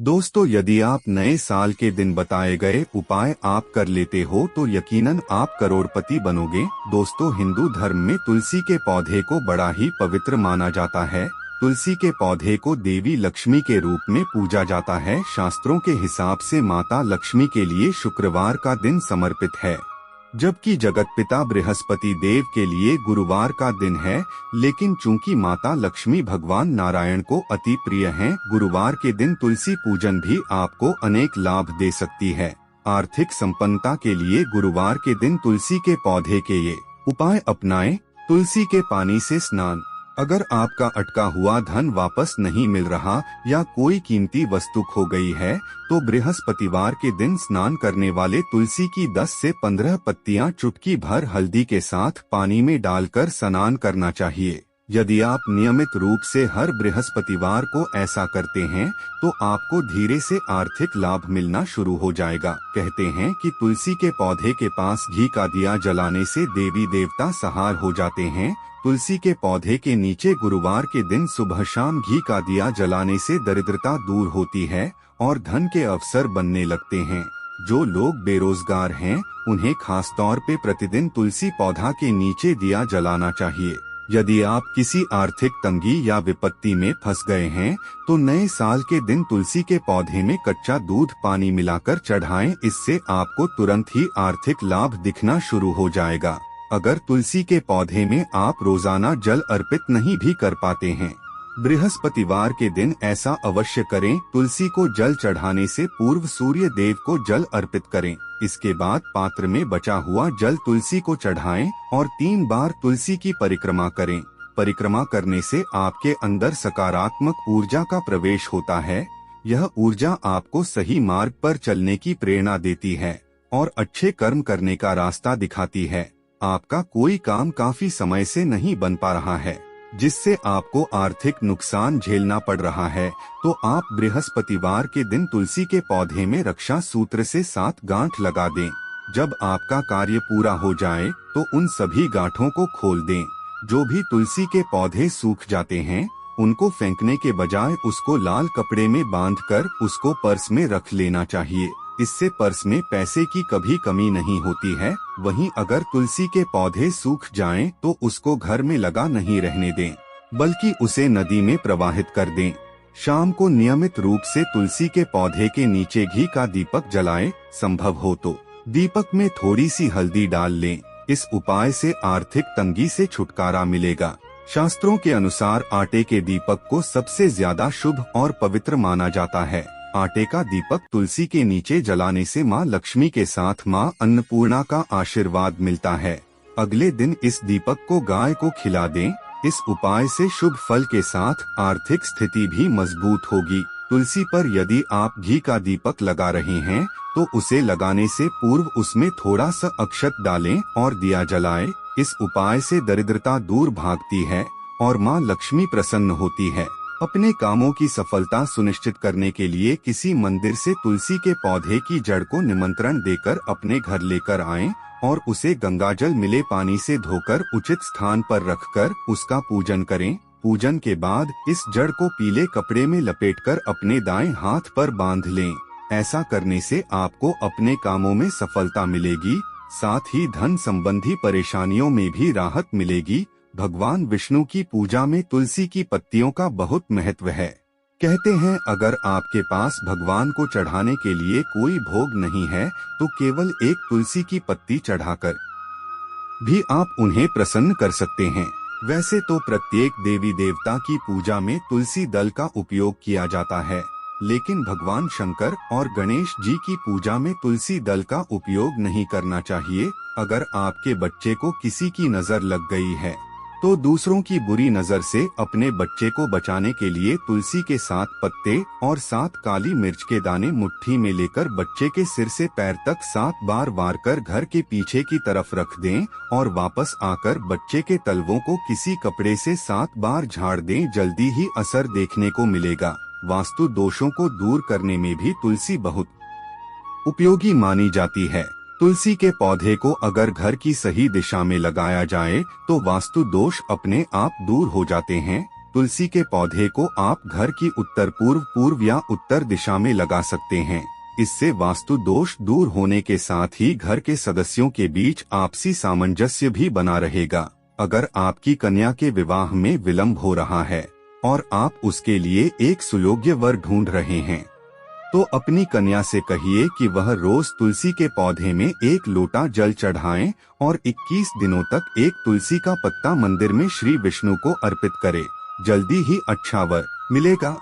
दोस्तों, यदि आप नए साल के दिन बताए गए उपाय आप कर लेते हो तो यकीनन आप करोड़पति बनोगे। दोस्तों, हिंदू धर्म में तुलसी के पौधे को बड़ा ही पवित्र माना जाता है। तुलसी के पौधे को देवी लक्ष्मी के रूप में पूजा जाता है। शास्त्रों के हिसाब से माता लक्ष्मी के लिए शुक्रवार का दिन समर्पित है, जबकि जगतपिता बृहस्पति देव के लिए गुरुवार का दिन है। लेकिन चूंकि माता लक्ष्मी भगवान नारायण को अति प्रिय हैं, गुरुवार के दिन तुलसी पूजन भी आपको अनेक लाभ दे सकती है। आर्थिक संपन्नता के लिए गुरुवार के दिन तुलसी के पौधे के ये उपाय अपनाएं। तुलसी के पानी से स्नान। अगर आपका अटका हुआ धन वापस नहीं मिल रहा या कोई कीमती वस्तु खो गई है तो बृहस्पतिवार के दिन स्नान करने वाले तुलसी की 10 से 15 पत्तियां चुटकी भर हल्दी के साथ पानी में डालकर स्नान करना चाहिए। यदि आप नियमित रूप से हर बृहस्पतिवार को ऐसा करते हैं तो आपको धीरे से आर्थिक लाभ मिलना शुरू हो जाएगा। कहते हैं कि तुलसी के पौधे के पास घी का दिया जलाने से देवी देवता सहार हो जाते हैं। तुलसी के पौधे के नीचे गुरुवार के दिन सुबह शाम घी का दिया जलाने से दरिद्रता दूर होती है और धन के अवसर बनने लगते हैं। जो लोग बेरोजगार हैं उन्हें खास तौर पे प्रतिदिन तुलसी पौधा के नीचे दिया जलाना चाहिए। यदि आप किसी आर्थिक तंगी या विपत्ति में फंस गए हैं तो नए साल के दिन तुलसी के पौधे में कच्चा दूध पानी मिलाकर चढ़ाएं। इससे आपको तुरंत ही आर्थिक लाभ दिखना शुरू हो जाएगा। अगर तुलसी के पौधे में आप रोजाना जल अर्पित नहीं भी कर पाते हैं, बृहस्पतिवार के दिन ऐसा अवश्य करें। तुलसी को जल चढ़ाने से पूर्व सूर्य देव को जल अर्पित करें। इसके बाद पात्र में बचा हुआ जल तुलसी को चढ़ाएं और 3 बार तुलसी की परिक्रमा करें। परिक्रमा करने से आपके अंदर सकारात्मक ऊर्जा का प्रवेश होता है। यह ऊर्जा आपको सही मार्ग पर चलने की प्रेरणा देती है और अच्छे कर्म करने का रास्ता दिखाती है। आपका कोई काम काफी समय से नहीं बन पा रहा है, जिससे आपको आर्थिक नुकसान झेलना पड़ रहा है, तो आप बृहस्पतिवार के दिन तुलसी के पौधे में रक्षा सूत्र से 7 गांठ लगा दें। जब आपका कार्य पूरा हो जाए तो उन सभी गांठों को खोल दें। जो भी तुलसी के पौधे सूख जाते हैं उनको फेंकने के बजाय उसको लाल कपड़े में बांधकर उसको पर्स में रख लेना चाहिए। इससे पर्स में पैसे की कभी कमी नहीं होती है। वहीं अगर तुलसी के पौधे सूख जाएं तो उसको घर में लगा नहीं रहने दें, बल्कि उसे नदी में प्रवाहित कर दें। शाम को नियमित रूप से तुलसी के पौधे के नीचे घी का दीपक जलाएं। संभव हो तो दीपक में थोड़ी सी हल्दी डाल लें। इस उपाय से आर्थिक तंगी से छुटकारा मिलेगा। शास्त्रों के अनुसार आटे के दीपक को सबसे ज्यादा शुभ और पवित्र माना जाता है। आटे का दीपक तुलसी के नीचे जलाने से माँ लक्ष्मी के साथ माँ अन्नपूर्णा का आशीर्वाद मिलता है। अगले दिन इस दीपक को गाय को खिला दें। इस उपाय से शुभ फल के साथ आर्थिक स्थिति भी मजबूत होगी। तुलसी पर यदि आप घी का दीपक लगा रहे हैं तो उसे लगाने से पूर्व उसमें थोड़ा सा अक्षत डालें और दिया जलाएं। इस उपाय से दरिद्रता दूर भागती है और माँ लक्ष्मी प्रसन्न होती है। अपने कामों की सफलता सुनिश्चित करने के लिए किसी मंदिर से तुलसी के पौधे की जड़ को निमंत्रण देकर अपने घर लेकर आएं और उसे गंगाजल मिले पानी से धोकर उचित स्थान पर रखकर उसका पूजन करें। पूजन के बाद इस जड़ को पीले कपड़े में लपेटकर अपने दाएं हाथ पर बांध लें। ऐसा करने से आपको अपने कामों में सफलता मिलेगी, साथ ही धन संबंधी परेशानियों में भी राहत मिलेगी। भगवान विष्णु की पूजा में तुलसी की पत्तियों का बहुत महत्व है। कहते हैं अगर आपके पास भगवान को चढ़ाने के लिए कोई भोग नहीं है तो केवल एक तुलसी की पत्ती चढ़ाकर भी आप उन्हें प्रसन्न कर सकते हैं। वैसे तो प्रत्येक देवी देवता की पूजा में तुलसी दल का उपयोग किया जाता है, लेकिन भगवान शंकर और गणेश जी की पूजा में तुलसी दल का उपयोग नहीं करना चाहिए। अगर आपके बच्चे को किसी की नजर लग गई है तो दूसरों की बुरी नजर से अपने बच्चे को बचाने के लिए तुलसी के 7 पत्ते और 7 काली मिर्च के दाने मुट्ठी में लेकर बच्चे के सिर से पैर तक 7 बार वार कर घर के पीछे की तरफ रख दें और वापस आकर बच्चे के तलवों को किसी कपड़े से 7 बार झाड़ दें। जल्दी ही असर देखने को मिलेगा। वास्तु दोषों को दूर करने में भी तुलसी बहुत उपयोगी मानी जाती है। तुलसी के पौधे को अगर घर की सही दिशा में लगाया जाए तो वास्तु दोष अपने आप दूर हो जाते हैं। तुलसी के पौधे को आप घर की उत्तर पूर्व पूर्व या उत्तर दिशा में लगा सकते हैं। इससे वास्तु दोष दूर होने के साथ ही घर के सदस्यों के बीच आपसी सामंजस्य भी बना रहेगा। अगर आपकी कन्या के विवाह में विलंब हो रहा है और आप उसके लिए एक सुयोग्य वर ढूंढ रहे हैं, तो अपनी कन्या से कहिए कि वह रोज तुलसी के पौधे में 1 लोटा जल चढ़ाएं और 21 दिनों तक एक तुलसी का पत्ता मंदिर में श्री विष्णु को अर्पित करे। जल्दी ही अच्छा वर मिलेगा।